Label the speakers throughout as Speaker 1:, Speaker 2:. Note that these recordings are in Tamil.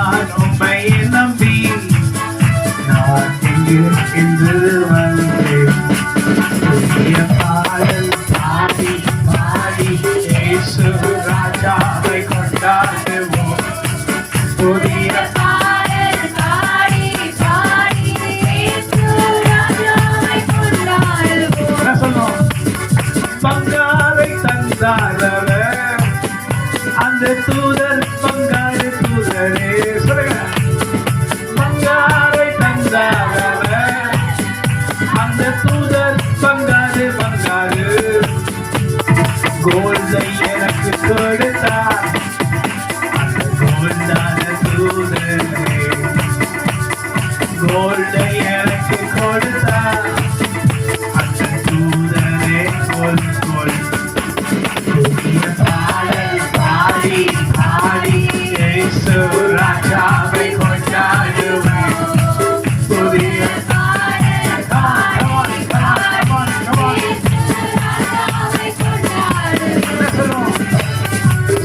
Speaker 1: நான் உம்மை நம்பி நான் இங்கு என்று வந்தேன். புதிய பாடல் பாடி பாடி இயேசு ராஜாவை கொண்டாடுவோம். புதிய
Speaker 2: பாடல் பாடி பாடி இயேசு ராஜாவை கொண்டாடுவோம்.
Speaker 1: என்ன சொல்லும்? பங்காரை தந்தாரவர் அந்த தூதர் பங்காரு தூதரே. சொல்லுங்க. பங்காரை தந்தாரவர் அந்த தூதர் பங்காரு பங்காரு. கோல்டை எனக்கு கொடுத்தார் அந்த கோல்டான தூதரே. கோல்டை எனக்கு கொடுத்தார் அந்த தூதரே. கோல் கோல். புதிய பாடல் பாடி பாடி இயேசு ராஜாவை கொண்டாடுவேன். புதிய
Speaker 2: பாடல் பாடி பாடி இயேசு ராஜாவை கொண்டாடுவோம்.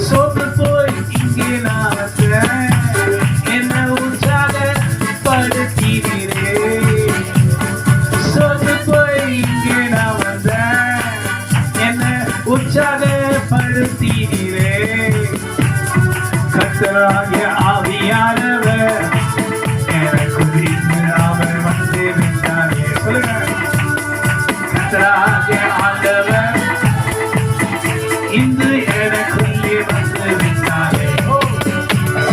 Speaker 1: சோத்து போய் இங்கே நான் வந்தேன். என்ன உற்சாகப்படுத்தினீரே. சோத்து போய் இங்கே நான் வந்தேன். என்ன உற்சாகப்படுத்தினீரே. கர்த்தராகிய ஆவியானவர் எனக்குள் இன்று அவர் வந்து விட்டாரே. சொல்லுங்க. கர்த்தராகிய ஆண்டவர் இன்று எனக்குள்ளே வந்து விட்டாரே.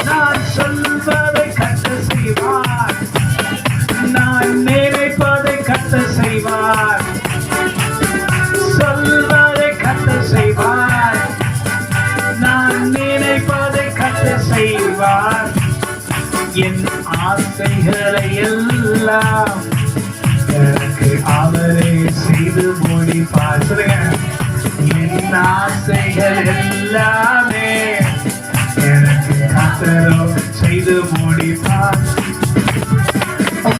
Speaker 1: நான் சொல்வதை கர்த்தர் செய்வார். நான் நினைப்பதை கர்த்தர் செய்வார். சொல்வதை கர்த்தர் செய்வார். நான் நினைப்பதை கர்த்தர் செய்வார். என் ஆசைகளை எல்லாம் எனக்கு அவரே செய்து முடிப்பார். சொல்லுங்க. என் ஆசைகள் எல்லாமே எனக்கு கர்த்தரோ செய்து முடிப்பார்.